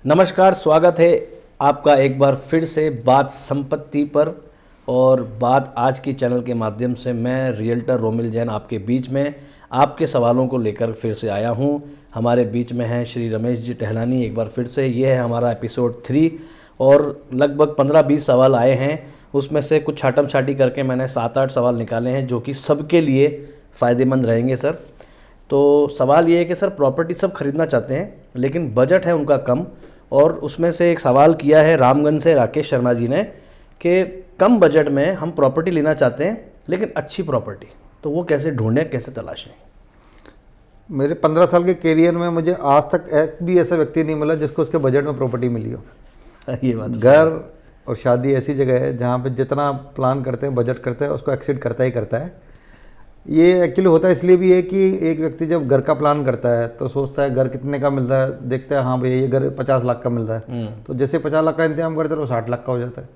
नमस्कार, स्वागत है आपका एक बार फिर से बात संपत्ति पर। और बात आज की चैनल के माध्यम से मैं रियल्टर रोमिल जैन आपके बीच में आपके सवालों को लेकर फिर से आया हूं। हमारे बीच में हैं श्री रमेश जी टहलानी। एक बार फिर से ये है हमारा एपिसोड 3 और लगभग 15-20 सवाल आए हैं। उसमें से कुछ छाटम छाटी करके मैंने 7-8 सवाल निकाले हैं जो कि सबके लिए फ़ायदेमंद रहेंगे सर। तो सवाल ये है कि सर प्रॉपर्टी सब खरीदना चाहते हैं लेकिन बजट है उनका कम, और उसमें से एक सवाल किया है रामगंज से राकेश शर्मा जी ने कि कम बजट में हम प्रॉपर्टी लेना चाहते हैं लेकिन अच्छी प्रॉपर्टी, तो वो कैसे ढूंढें, कैसे तलाशें। मेरे 15 साल के कैरियर में मुझे आज तक एक भी ऐसा व्यक्ति नहीं मिला जिसको उसके बजट में प्रॉपर्टी मिली हो। ये बात घर और शादी ऐसी जगह है जहाँ पे जितना प्लान करते हैं, बजट करते हैं, उसको एक्सीड करता ही करता है। ये एक्चुअली होता है इसलिए भी है कि एक व्यक्ति जब घर का प्लान करता है तो सोचता है घर कितने का मिलता है, देखता है हाँ भैया ये घर 50 लाख का मिल रहा है, तो जैसे 50 लाख का इंतजाम करते हैं वो 60 लाख का हो जाता है।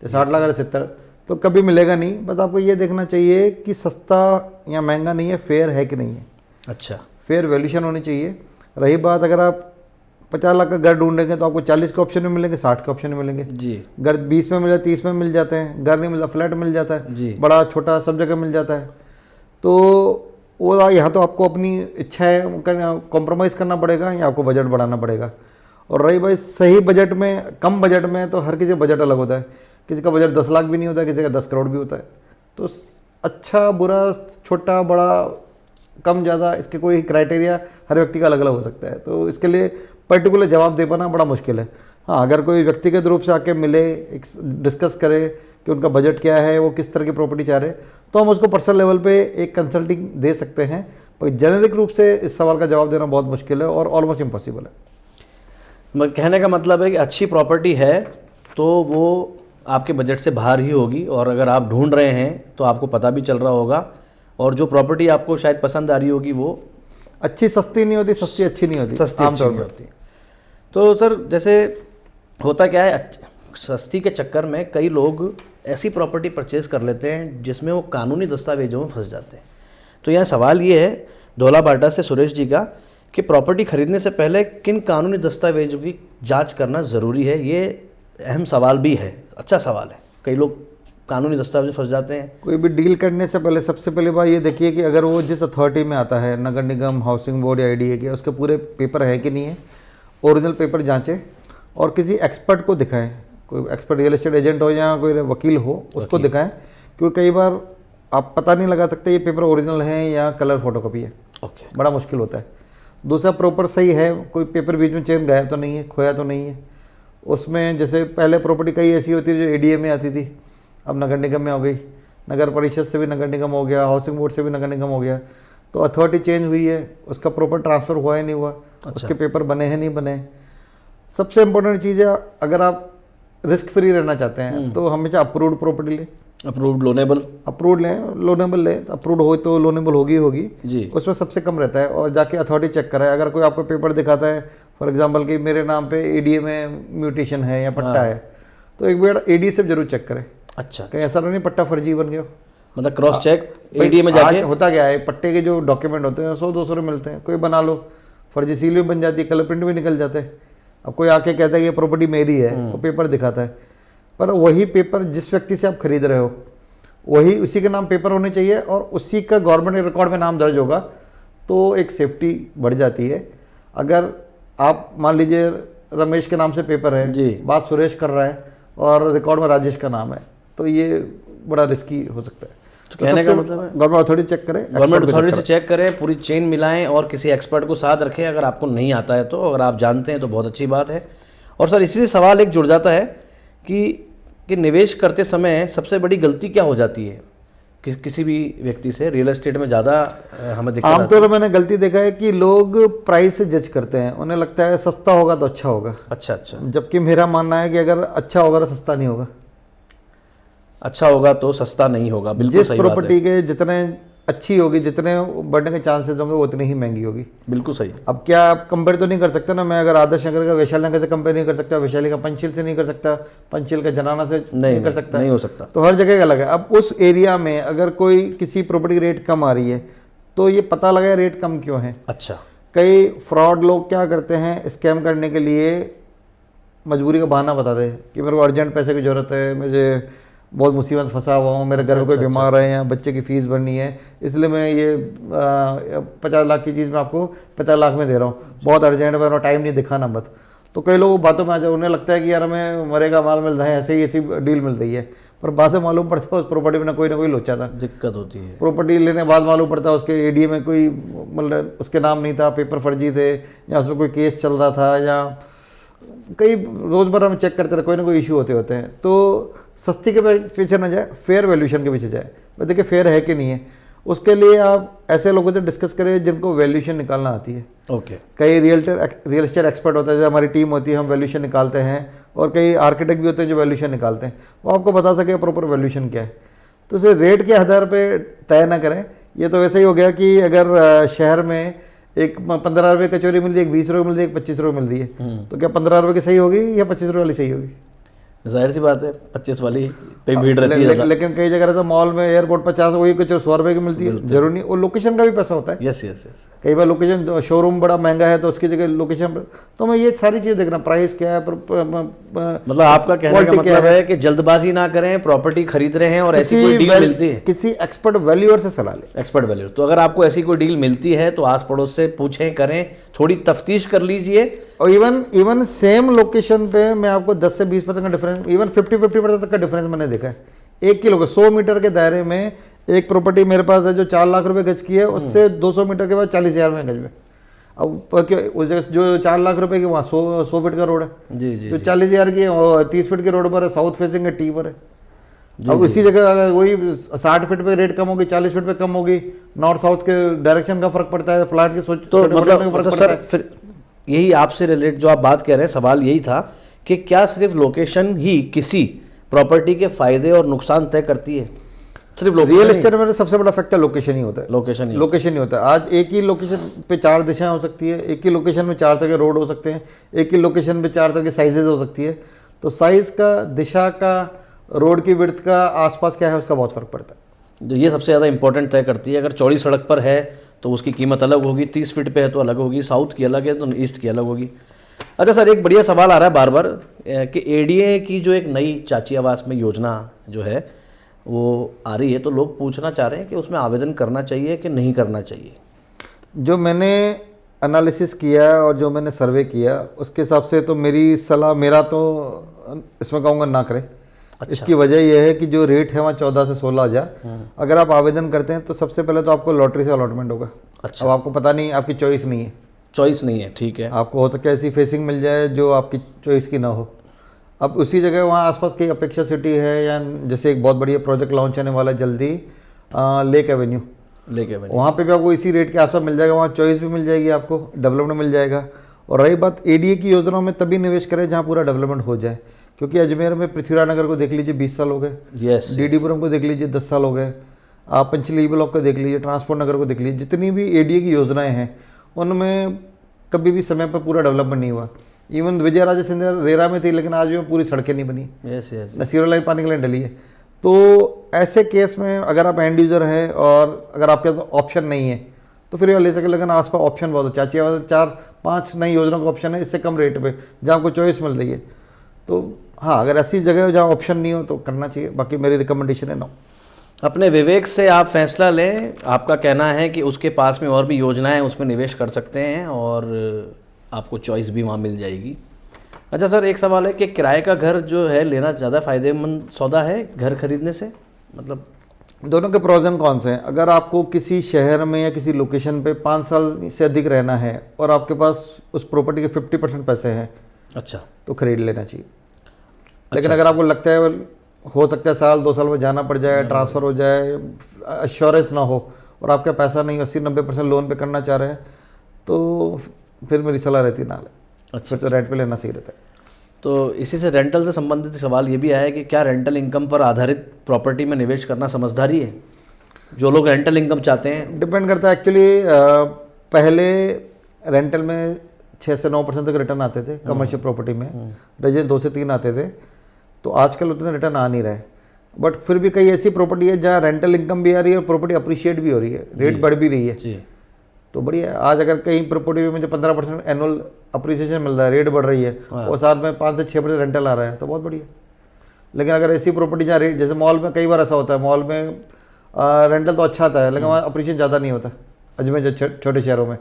60 लाख 70 तो कभी मिलेगा नहीं। बस आपको ये देखना चाहिए कि सस्ता या महंगा नहीं है, फेयर है कि नहीं है। अच्छा, फेयर वैल्यूशन होनी चाहिए। रही बात, अगर आप 50 लाख का घर ढूंढेंगे तो आपको 40 के ऑप्शन में मिलेंगे, 60 के ऑप्शन में मिलेंगे जी। घर 20 में मिल जाए, 30 में मिल जाते हैं। घर नहीं मिलता, फ्लैट मिल जाता है जी। बड़ा छोटा सब जगह मिल जाता है। तो वो यहाँ तो आपको अपनी इच्छा है, कॉम्प्रोमाइज़ करना पड़ेगा या आपको बजट बढ़ाना पड़ेगा। और रही भाई सही बजट में, कम बजट में, तो हर किसी का बजट अलग होता है। किसी का बजट 10 लाख भी नहीं होता है, किसी का 10 करोड़ भी होता है। तो अच्छा बुरा, छोटा बड़ा, कम ज़्यादा, इसके कोई क्राइटेरिया हर व्यक्ति का अलग अलग हो सकता है। तो इसके लिए पर्टिकुलर जवाब दे पाना बड़ा मुश्किल है। हाँ, अगर कोई व्यक्तिगत रूप से आके मिले, डिस्कस करे कि उनका बजट क्या है, वो किस तरह की प्रॉपर्टी चाह रहे, तो हम उसको पर्सनल लेवल पे एक कंसल्टिंग दे सकते हैं। पर जेनेरिक रूप से इस सवाल का जवाब देना बहुत मुश्किल है और ऑलमोस्ट इम्पॉसिबल है। कहने का मतलब है कि अच्छी प्रॉपर्टी है तो वो आपके बजट से बाहर ही होगी, और अगर आप ढूंढ रहे हैं तो आपको पता भी चल रहा होगा, और जो प्रॉपर्टी आपको शायद पसंद आ रही होगी वो अच्छी सस्ती नहीं होती, सस्ती अच्छी नहीं होती, सस्ती अच्छी नहीं होती। तो सर जैसे होता क्या है, सस्ती के चक्कर में कई लोग ऐसी प्रॉपर्टी परचेज़ कर लेते हैं जिसमें वो कानूनी दस्तावेजों में फंस जाते हैं। तो यहाँ सवाल ये है धौलाबाटा से सुरेश जी का कि प्रॉपर्टी खरीदने से पहले किन कानूनी दस्तावेजों की जांच करना ज़रूरी है। ये अहम सवाल भी है, अच्छा सवाल है। कई लोग कानूनी दस्तावेज फंस जाते हैं। कोई भी डील करने से पहले सबसे पहले बात ये देखिए कि अगर वो जिस अथॉरिटी में आता है, नगर निगम, हाउसिंग बोर्ड या IDA के, उसके पूरे पेपर है कि नहीं है। ओरिजिनल पेपर जांचें और किसी एक्सपर्ट को दिखाएं। कोई एक्सपर्ट रियल एस्टेट एजेंट हो या कोई वकील हो, उसको दिखाएं। क्योंकि कई बार आप पता नहीं लगा सकते ये पेपर ओरिजिनल है या कलर फोटोकॉपी है। ओके, बड़ा मुश्किल होता है। दूसरा, प्रॉपर सही है, कोई पेपर बीच में चेन गायब तो नहीं है, खोया तो नहीं है उसमें। जैसे पहले प्रॉपर्टी कई ऐसी होती है जो ADA में आती थी, अब नगर निगम में हो गई, नगर परिषद से भी नगर निगम हो गया, हाउसिंग बोर्ड से भी नगर निगम हो गया। तो अथॉरिटी चेंज हुई है, उसका प्रॉपर ट्रांसफ़र हुआ है नहीं हुआ, उसके पेपर बने हैं नहीं बने। सबसे इंपॉर्टेंट चीज़ है, अगर आप रिस्क फ्री रहना चाहते हैं तो हमेशा अप्रूव्ड प्रॉपर्टी लें। अप्रूव्ड लोनेबल, अप्रूव्ड लें, लोनेबल लें। अप्रूव्ड हो तो लोनेबल होगी होगी जी, उसमें सबसे कम रहता है। और जाके अथॉरिटी चेक कराए। अगर कोई आपको पेपर दिखाता है फॉर एग्जांपल कि मेरे नाम पे ADA में म्यूटेशन है या पट्टा है, तो एक बार ADA से जरूर चेक करें। अच्छा, कहीं ऐसा नहीं पट्टा फर्जी बन गया, मतलब क्रॉस चेक ADA में जाके। होता क्या है, पट्टे के जो डॉक्यूमेंट होते हैं 100-200 मिलते हैं, कोई बना लो, फर्जी सील भी बन जाती है, कलर प्रिंट भी निकल जाते हैं। अब कोई आके कहता है कि ये प्रॉपर्टी मेरी है, वो पेपर दिखाता है, पर वही पेपर जिस व्यक्ति से आप खरीद रहे हो वही उसी के नाम पेपर होने चाहिए और उसी का गवर्नमेंट रिकॉर्ड में नाम दर्ज होगा, तो एक सेफ्टी बढ़ जाती है। अगर आप मान लीजिए रमेश के नाम से पेपर है जी, बात सुरेश कर रहा है और रिकॉर्ड में राजेश का नाम है, तो ये बड़ा रिस्की हो सकता है। तो कहने का मतलब है गवर्नमेंट अथॉरिटी चेक करें, गवर्नमेंट अथॉरिटी से चेक करें, पूरी चेन मिलाएं और किसी एक्सपर्ट को साथ रखें अगर आपको नहीं आता है तो। अगर आप जानते हैं तो बहुत अच्छी बात है। और सर इसी से सवाल एक जुड़ जाता है कि निवेश करते समय सबसे बड़ी गलती क्या हो जाती है किसी भी व्यक्ति से रियल एस्टेट में ज़्यादा हमें दिक्कत आती है। आमतौर पर मैंने गलती देखा है कि लोग प्राइस से जज करते हैं, उन्हें लगता है सस्ता होगा तो अच्छा होगा। अच्छा, जबकि मेरा मानना है कि अगर अच्छा होगा तो सस्ता नहीं होगा। अच्छा होगा तो सस्ता नहीं होगा, बिल्कुल जिस सही बात है। प्रॉपर्टी के जितने अच्छी होगी, जितने बढ़ने के चांसेस होंगे, वो उतनी ही महंगी होगी। बिल्कुल सही। अब क्या आप कंपेयर तो नहीं कर सकते ना, मैं अगर आदर्श नगर का वैशाली नगर से कंपेयर नहीं कर सकता, वैशाली का पंचशील से नहीं कर सकता, पंचशील का जनाना से नहीं कर सकता, नहीं हो सकता। तो हर जगह अलग है। अब उस एरिया में अगर कोई किसी प्रॉपर्टी रेट कम आ रही है तो ये पता लगा रेट कम क्यों है। अच्छा, कई फ्रॉड लोग क्या करते हैं, स्कैम करने के लिए मजबूरी का बहाना बता दे कि मेरे को अर्जेंट पैसे की ज़रूरत है, मुझे बहुत मुसीबत फंसा हुआ हूँ, मेरे घर में कोई बीमार है या बच्चे की फ़ीस भरनी है, इसलिए मैं ये 50 लाख की चीज़ मैं आपको 50 लाख में दे रहा हूँ, बहुत अर्जेंट है, मेरा टाइम नहीं, दिखाना मत। तो कई लोगों बातों में आ जाए, उन्हें लगता है कि यार हमें मरेगा माल मिल रहा है, ऐसे ही ऐसी डील मिल रही है, पर बाद में मालूम पड़ता है उस प्रॉपर्टी में ना कोई लोचा था, दिक्कत होती है। प्रॉपर्टी लेने के बाद मालूम पड़ता है उसके एडीए में कोई मतलब उसके नाम नहीं था, पेपर फर्जी थे, या उसमें कोई केस चल रहा था, या कई रोज़मर्रा में चेक करते रहे, कोई ना कोई इशू होते हैं। तो सस्ती के पीछे ना जाए, फेयर वैल्यूशन के पीछे जाए, भाई देखिए फेयर है कि नहीं है। उसके लिए आप ऐसे लोगों से डिस्कस करें जिनको वैल्यूशन निकालना आती है। ओके। कई रियल एस्टेट एक्सपर्ट होते हैं, जो हमारी टीम होती है, हम वैल्यूशन निकालते हैं, और कई आर्किटेक्ट भी होते हैं जो वैल्यूशन निकालते हैं, वो आपको बता सके प्रॉपर वैल्यूशन क्या है। तो इसे रेट के आधार पर तय ना करें। ये तो वैसे ही हो गया कि अगर शहर में एक 15 रुपये कचौरी मिल रही है, एक 20 रुपये मिल रही है, एक 25 रुपये मिल रही है, तो क्या 15 रुपये की सही होगी या 25 रुपये वाली सही होगी? जाहिर सी बात है 25 वाली पे भीड़ रहती है। लेकिन कई जगह तो मॉल में एयरपोर्ट 50 वही कुछ 100 रुपये की मिलती है, जरूरी नहीं, और लोकेशन का भी पैसा होता है। Yes yes yes. कई बार लोकेशन शोरूम बड़ा महंगा है तो उसकी जगह लोकेशन, तो मैं ये सारी चीज़ देखना, प्राइस क्या है, मतलब आपका कहने का मतलब है कि जल्दबाजी ना करें, प्रॉपर्टी खरीद रहे हैं और ऐसी कोई डील मिलती है, किसी एक्सपर्ट वैल्यूअर से सलाह लें। एक्सपर्ट वैल्यू, तो अगर आपको ऐसी कोई डील मिलती है तो आस पड़ोस से पूछें, करें, थोड़ी तफ्तीश कर लीजिए। और इवन सेम लोकेशन पे मैं आपको 10 से 20% का डिफरेंस, इवन 50% तक का डिफरेंस मैंने देखा है। 1 किलो के 100 मीटर के दायरे में एक प्रॉपर्टी मेरे पास है जो 4 लाख रुपए गज की है, उससे 200 मीटर के बाद 40,000 में गज में। अब उस जगह जो 4 लाख रुपए की वहाँ 100 फीट का रोड है, जी जी, जो 40,000 की है 30 फीट के रोड पर है, साउथ फेसिंग है, टी पर है। अब इसी जगह अगर वही 60 फीट पे रेट कम होगी, 40 फीट पे कम होगी, नॉर्थ साउथ के डायरेक्शन का फर्क पड़ता है, फ्लैट के सोच तो मतलब सर फिर यही आपसे रिलेटेड जो आप बात कह रहे हैं, सवाल यही था कि क्या सिर्फ लोकेशन ही किसी प्रॉपर्टी के फायदे और नुकसान तय करती है? सिर्फ रियल एस्टेट में सबसे बड़ा फैक्टर लोकेशन ही होता है। लोकेशन ही होता है। आज एक ही लोकेशन पे 4 दिशाएं हो सकती है, एक ही लोकेशन में 4 तरह के रोड हो सकते हैं, एक ही लोकेशन पे 4 तरह के साइजेज हो सकती है। तो साइज का, दिशा का, रोड की विड्थ का, आसपास क्या है उसका बहुत फर्क पड़ता है। तो ये सबसे ज़्यादा इंपॉर्टेंट तय करती है। अगर चौड़ी सड़क पर है तो उसकी कीमत अलग होगी, 30 फीट पे है तो अलग होगी, साउथ की अलग है तो ईस्ट की अलग होगी। अच्छा सर, एक बढ़िया सवाल आ रहा है बार बार कि एडीए की जो एक नई चाची आवास में योजना जो है वो आ रही है, तो लोग पूछना चाह रहे हैं कि उसमें आवेदन करना चाहिए कि नहीं करना चाहिए। जो मैंने एनालिसिस किया और जो मैंने सर्वे किया उसके हिसाब से तो मेरी सलाह, मेरा तो इसमें कहूँगा ना करें। अच्छा। इसकी वजह यह है कि जो रेट है वहाँ 14 से 16,000, अगर आप आवेदन करते हैं तो सबसे पहले तो आपको लॉटरी से अलॉटमेंट होगा। अच्छा। अब आपको पता नहीं, आपकी चॉइस नहीं है। चॉइस नहीं है, ठीक है। आपको हो सकता है ऐसी फेसिंग मिल जाए जो आपकी चॉइस की ना हो। अब उसी जगह वहाँ आसपास कई अपेक्षा सिटी है, या जैसे एक बहुत बढ़िया प्रोजेक्ट लॉन्च होने वाला है जल्दी, लेक एवेन्यू, वहाँ पे भी आपको इसी रेट के आसपास मिल जाएगा। वहाँ चॉइस भी मिल जाएगी, आपको डेवलपमेंट मिल जाएगा। और रही बात एडीए की योजनाओं में, तभी निवेश करें जहाँ पूरा डेवलपमेंट हो जाए, क्योंकि अजमेर में पृथ्वीराज नगर को देख लीजिए 20 साल हो गए, डीडीपुरम को देख लीजिए 10 साल हो गए, आप पंचली ब्लॉक को देख लीजिए, ट्रांसपोर्ट नगर को देख लीजिए, जितनी भी एडीए की योजनाएं हैं उनमें कभी भी समय पर पूरा डेवलपमेंट नहीं हुआ। इवन विजय राजे सिंधिया रेरा में थी, लेकिन आज भी पूरी सड़कें नहीं बनी, न सीवर लाइन पानी के लिए डली है। तो ऐसे केस में अगर आप एंड यूजर हैं और अगर आपके पास ऑप्शन नहीं है तो फिर ले सके, लेकिन आसपास ऑप्शन बहुत है। चाची 4-5 नई योजनाओं का ऑप्शन है इससे कम रेट पे, जहाँ आपको चॉइस मिल रही है। तो हाँ, अगर ऐसी जगह जहाँ ऑप्शन नहीं हो तो करना चाहिए। बाकी मेरी रिकमेंडेशन है नो। अपने विवेक से आप फैसला लें। आपका कहना है कि उसके पास में और भी योजनाएं, उसमें निवेश कर सकते हैं और आपको चॉइस भी वहाँ मिल जाएगी। अच्छा सर, एक सवाल है कि किराए का घर जो है लेना ज़्यादा फ़ायदेमंद सौदा है घर खरीदने से? मतलब दोनों के प्रोज एंड कॉन्स हैं। अगर आपको किसी शहर में या किसी लोकेशन पे 5 साल से अधिक रहना है और आपके पास उस प्रॉपर्टी के 50% पैसे हैं, अच्छा, तो खरीद लेना चाहिए। लेकिन अगर आपको लगता है हो सकता है 1-2 साल में जाना पड़ जाए, ट्रांसफ़र हो जाए, एश्योरेंस ना हो और आपका पैसा नहीं 80-90% लोन पे करना चाह रहे हैं, तो फिर मेरी सलाह रहती है ना ले। अच्छा, तो रेंट पे लेना सही रहता है। तो इसी से रेंटल से संबंधित सवाल ये भी आया कि क्या रेंटल इनकम पर आधारित प्रॉपर्टी में निवेश करना समझदारी है? जो लोग रेंटल इनकम चाहते हैं, डिपेंड करता है एक्चुअली। पहले रेंटल में 6 से 9% तक रिटर्न आते थे, कमर्शियल प्रॉपर्टी में डजन 2 से 3 आते थे। तो आजकल उतने रिटर्न आ नहीं रहे, बट फिर भी कई ऐसी प्रॉपर्टी है जहाँ रेंटल इनकम भी आ रही है और प्रॉपर्टी अप्रिशिएट भी हो रही है, रेट बढ़ भी रही है। जी। तो बढ़िया है। आज अगर कहीं प्रॉपर्टी में मुझे 15% एनुअल अप्रिसिएशन मिल रहा है, रेट बढ़ रही है, और साथ में 5 से 6% रेंटल आ रहा है, तो बहुत बढ़िया। लेकिन अगर ऐसी प्रॉपर्टी जहाँ रेट, जैसे मॉल में कई बार ऐसा होता है, मॉल में रेंटल तो अच्छा आता है लेकिन वहाँ अप्रिसिएशन ज़्यादा नहीं होता, अजमेर छोटे शहरों में।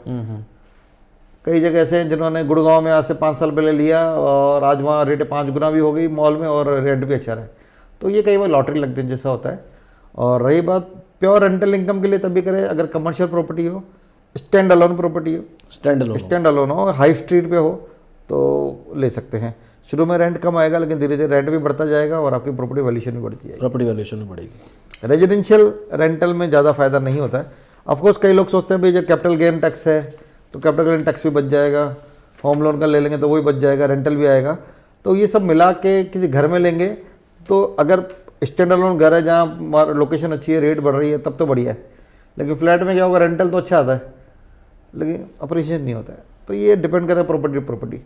कई जगह ऐसे हैं जिन्होंने गुड़गांव में आज से 5 साल पहले लिया और आज वहाँ रेट 5 गुना भी हो गई मॉल में और रेंट भी अच्छा रहा। तो ये कई बार लॉटरी लगती है जैसा होता है। और रही बात प्योर रेंटल इनकम के लिए, तभी करें अगर कमर्शियल प्रॉपर्टी हो, स्टैंड अलोन प्रॉपर्टी हो, स्टैंड अलोन हो, हाई स्ट्रीट पे हो, तो ले सकते हैं। शुरू में रेंट कम आएगा लेकिन धीरे धीरे रेंट भी बढ़ता जाएगा और आपकी प्रॉपर्टी वैल्यूएशन भी बढ़ती जाएगी। प्रॉपर्टी वैल्यूएशन भी बढ़ेगी। रेजिडेंशियल रेंटल में ज़्यादा फायदा नहीं होता है। ऑफकोर्स कई लोग सोचते हैं भाई जो कैपिटल गेन टैक्स है तो कैपिटल गेन टैक्स भी बच जाएगा, होम लोन का ले लेंगे तो वही बच जाएगा, रेंटल भी आएगा। तो ये सब मिला के किसी घर में लेंगे तो अगर स्टैंड अलोन घर है जहाँ लोकेशन अच्छी है, रेट बढ़ रही है, तब तो बढ़िया है। लेकिन फ्लैट में क्या होगा, रेंटल तो अच्छा आता है लेकिन अप्रिशिएशन नहीं होता है। तो ये डिपेंड करता है प्रॉपर्टी।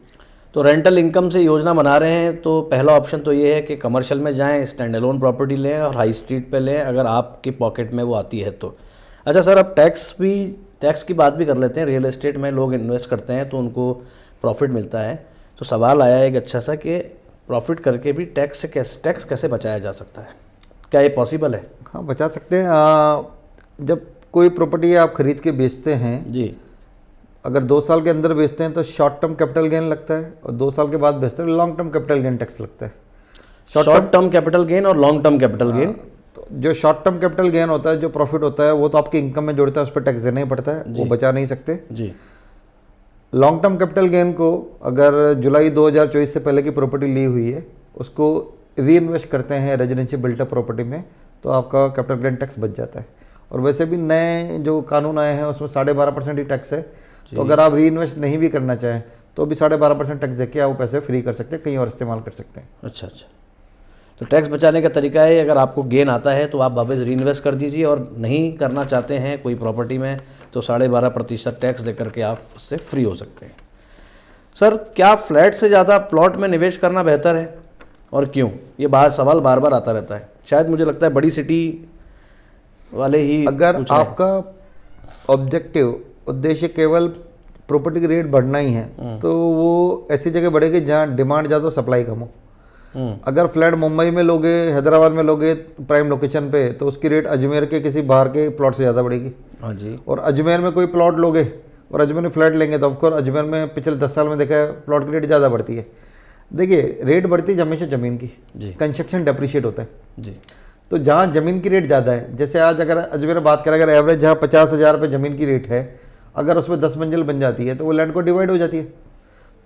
तो रेंटल इनकम से योजना बना रहे हैं तो पहला ऑप्शन तो ये है कि कमर्शियल में जाएं, स्टैंड अलोन प्रॉपर्टी लें और हाई स्ट्रीट पे लें अगर आपकी पॉकेट में वो आती है तो। अच्छा सर, अब टैक्स की बात भी कर लेते हैं। रियल एस्टेट में लोग इन्वेस्ट करते हैं तो उनको प्रॉफिट मिलता है, तो सवाल आया एक अच्छा सा कि प्रॉफिट करके भी टैक्स कैसे बचाया जा सकता है, क्या ये पॉसिबल है? हाँ, बचा सकते हैं। जब कोई प्रॉपर्टी आप खरीद के बेचते हैं जी, अगर 2 साल के अंदर बेचते हैं तो शॉर्ट टर्म कैपिटल गेन लगता है, और 2 साल के बाद बेचते हैं long term capital gain tax लगता है। शॉर्ट टर्म कैपिटल गेन और लॉन्ग टर्म कैपिटल गेन। तो जो शॉर्ट टर्म कैपिटल गेन होता है, जो प्रॉफिट होता है, वो तो आपकी इनकम में जोड़ता है, उस पर टैक्स देना ही पड़ता है, वो बचा नहीं सकते जी। लॉन्ग टर्म कैपिटल गेन को अगर जुलाई 2024 से पहले की प्रॉपर्टी ली हुई है, उसको री इन्वेस्ट करते हैं रेजिडेंशियल बिल्टअप प्रॉपर्टी में, तो आपका कैपिटल गेन टैक्स बच जाता है। और वैसे भी नए जो कानून आए हैं उसमें 12.5% ही टैक्स है। तो अगर आप री इन्वेस्ट नहीं भी करना चाहें तो भी 12.5% टैक्स देके आप पैसे फ्री कर सकते हैं, कहीं और इस्तेमाल कर सकते हैं। अच्छा, तो टैक्स बचाने का तरीका है, अगर आपको गेन आता है तो आप वापस री इन्वेस्ट कर दीजिए, और नहीं करना चाहते हैं कोई प्रॉपर्टी में तो 12.5% टैक्स लेकर के आप उससे फ्री हो सकते हैं। सर, क्या फ्लैट से ज़्यादा प्लॉट में निवेश करना बेहतर है और क्यों? ये सवाल बार बार आता रहता है। शायद मुझे लगता है बड़ी सिटी वाले ही। अगर आपका उद्देश्य केवल प्रॉपर्टी की रेट बढ़ना ही है तो वो ऐसी जगह बढ़ेगी जहाँ डिमांड ज़्यादा, सप्लाई कम हो। अगर फ्लैट मुंबई में लोगे, हैदराबाद में लोगे प्राइम लोकेशन पे, तो उसकी रेट अजमेर के किसी बाहर के प्लॉट से ज़्यादा बढ़ेगी। हाँ जी। और अजमेर में कोई प्लॉट लोगे और अजमेर में फ्लैट लेंगे तो ऑफकोर्स अजमेर में पिछले 10 साल में देखा है प्लॉट की रेट ज़्यादा बढ़ती है। देखिए, रेट बढ़ती है हमेशा ज़मीन की, कंस्ट्रक्शन डेप्रिशिएट होता है जी। तो जहाँ ज़मीन की रेट ज़्यादा है, जैसे आज अगर अजमेर में बात करें, अगर एवरेज जहाँ 50,000 रुपये ज़मीन की रेट है, अगर उसमें 10 मंजिल बन जाती है तो वो लैंड को डिवाइड हो जाती है,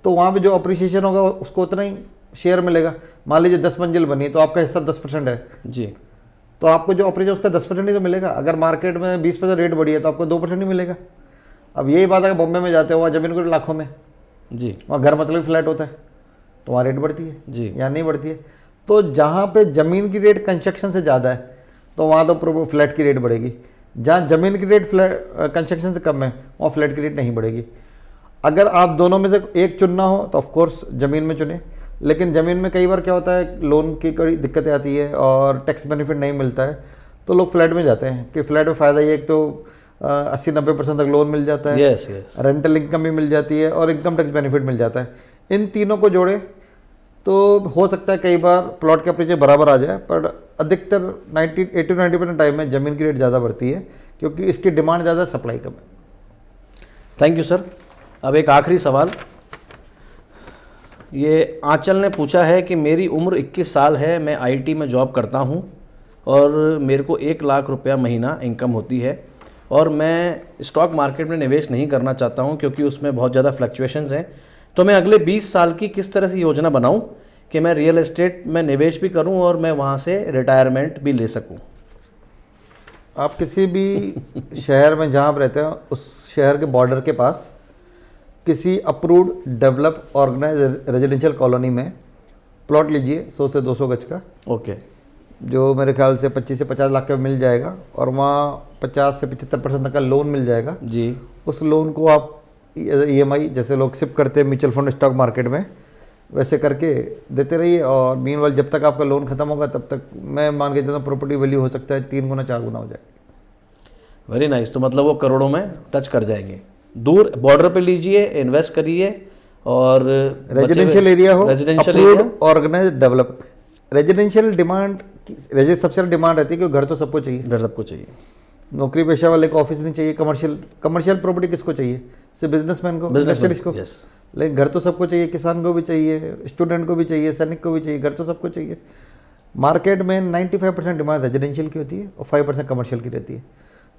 तो वहाँ पे जो अप्रिसिएशन होगा उसको उतना ही शेयर मिलेगा। मान लीजिए 10 मंजिल बनी तो आपका हिस्सा 10% है जी, तो आपको जो अप्रिसिएशन उसका 10% ही तो मिलेगा। अगर मार्केट में 20% रेट बढ़ी है तो आपको 2% ही मिलेगा। अब यही बात अगर बॉम्बे में जाते हो, वहाँ ज़मीन को लाखों में जी, वहाँ घर मतलब फ्लैट होता है तो वहाँ रेट बढ़ती है जी, यहाँ नहीं बढ़ती है। तो जहाँ पे ज़मीन की रेट कंस्ट्रक्शन से ज़्यादा है तो वहाँ तो फ्लैट की रेट बढ़ेगी। जहाँ ज़मीन की रेट कंस्ट्रक्शन से कम है वहाँ फ्लैट की रेट नहीं बढ़ेगी। अगर आप दोनों में से एक चुनना हो तो ऑफकोर्स ज़मीन में चुने, लेकिन ज़मीन में कई बार क्या होता है, लोन की कई दिक्कतें आती है और टैक्स बेनिफिट नहीं मिलता है, तो लोग फ्लैट में जाते हैं कि फ्लैट में फ़ायदा ये, एक तो 80-90% तक लोन मिल जाता है, रेंटल इनकम भी मिल जाती है और इनकम टैक्स बेनिफिट मिल जाता है। इन तीनों को जोड़े तो हो सकता है कई बार प्लॉट के अप्रिसिएशन बराबर आ जाए, पर अधिकतर 80-90% टाइम में ज़मीन की रेट ज़्यादा बढ़ती है क्योंकि इसकी डिमांड ज़्यादा, सप्लाई कम है। Thank you sir. अब एक आखिरी सवाल, ये आंचल ने पूछा है कि मेरी उम्र 21 साल है, मैं आईटी में जॉब करता हूँ और मेरे को 1 लाख रुपया महीना इनकम होती है और मैं स्टॉक मार्केट में निवेश नहीं करना चाहता हूँ क्योंकि उसमें बहुत ज़्यादा फ्लक्चुएशंस हैं। तो मैं अगले 20 साल की किस तरह से योजना बनाऊं कि मैं रियल एस्टेट में निवेश भी करूं और मैं वहां से रिटायरमेंट भी ले सकूं? आप किसी भी शहर में जहां आप रहते हैं उस शहर के बॉर्डर के पास किसी approved develop organise residential colony में प्लॉट लीजिए 100 से 200 गज का। ओके। जो मेरे ख्याल से 25 से 50 लाख का मिल जाएगा और वहाँ 50 से 75% तक का लोन मिल जाएगा जी। उस लोन को आप EMI जैसे लोग शिफ्ट करते हैं म्यूचुअल फंड स्टॉक मार्केट में, वैसे करके देते रहिए और मीनवाइल जब तक आपका लोन खत्म होगा तब तक मैं मान के चलता हूँ प्रॉपर्टी वैल्यू हो सकता है 3 गुना 4 गुना हो जाएगी। Very nice. तो मतलब वो करोड़ों में टच कर जाएंगे। दूर बॉर्डर पे लीजिए, इन्वेस्ट करिए और रेजिडेंशियल एरिया हो, residential approved, area, organise, develop. Residential demand, सबसे ज़्यादा डिमांड रहती है कि घर तो सबको चाहिए, घर सबको चाहिए। नौकरी पेशा वाले को ऑफिस नहीं चाहिए, कमर्शियल प्रॉपर्टी किसको चाहिए, सिर्फ बिजनेसमैन को, इंडस्ट्रियलिस्ट को। यस, लेकिन घर तो सबको चाहिए, किसान को भी चाहिए, स्टूडेंट को भी चाहिए, सैनिक को भी चाहिए, घर तो सबको चाहिए। मार्केट में 95% डिमांड रेजिडेंशियल की होती है और 5% कमर्शियल की रहती है।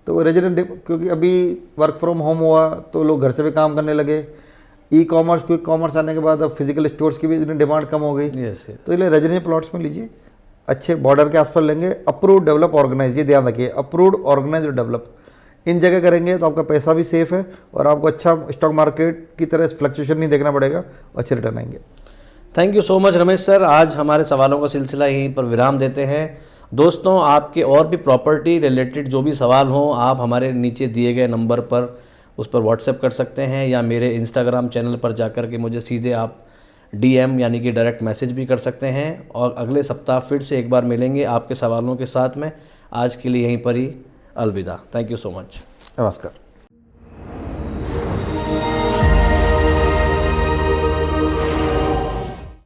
तो रेजिडेंट, क्योंकि अभी वर्क फ्रॉम होम हुआ तो लोग घर से भी काम करने लगे, ई कॉमर्स, क्विक कॉमर्स आने के बाद अब फिजिकल स्टोर्स की भी डिमांड कम हो गई। यस, तो इसलिए रेजिडेंशियल प्लॉट्स में लीजिए, अच्छे बॉर्डर के आसपास लेंगे, अप्रूव, डेवलप, ऑर्गेनाइज, ये ध्यान रखिए, अप्रूव्ड, ऑर्गेनाइज और डेवलप, इन जगह करेंगे तो आपका पैसा भी सेफ है और आपको अच्छा स्टॉक मार्केट की तरह फ्लक्चुएशन नहीं देखना पड़ेगा, अच्छे रिटर्न आएंगे। Thank you so much Ramesh sir. आज हमारे सवालों का सिलसिला यहीं पर विराम देते हैं। दोस्तों, आपके और भी प्रॉपर्टी रिलेटेड जो भी सवाल हों, आप हमारे नीचे दिए गए नंबर पर उस पर व्हाट्सएप कर सकते हैं या मेरे इंस्टाग्राम चैनल पर जाकर के मुझे सीधे आप DM यानी कि डायरेक्ट मैसेज भी कर सकते हैं। और अगले सप्ताह फिर से एक बार मिलेंगे आपके सवालों के साथ में। आज के लिए यहीं पर ही अलविदा। Thank you so much. नमस्कार।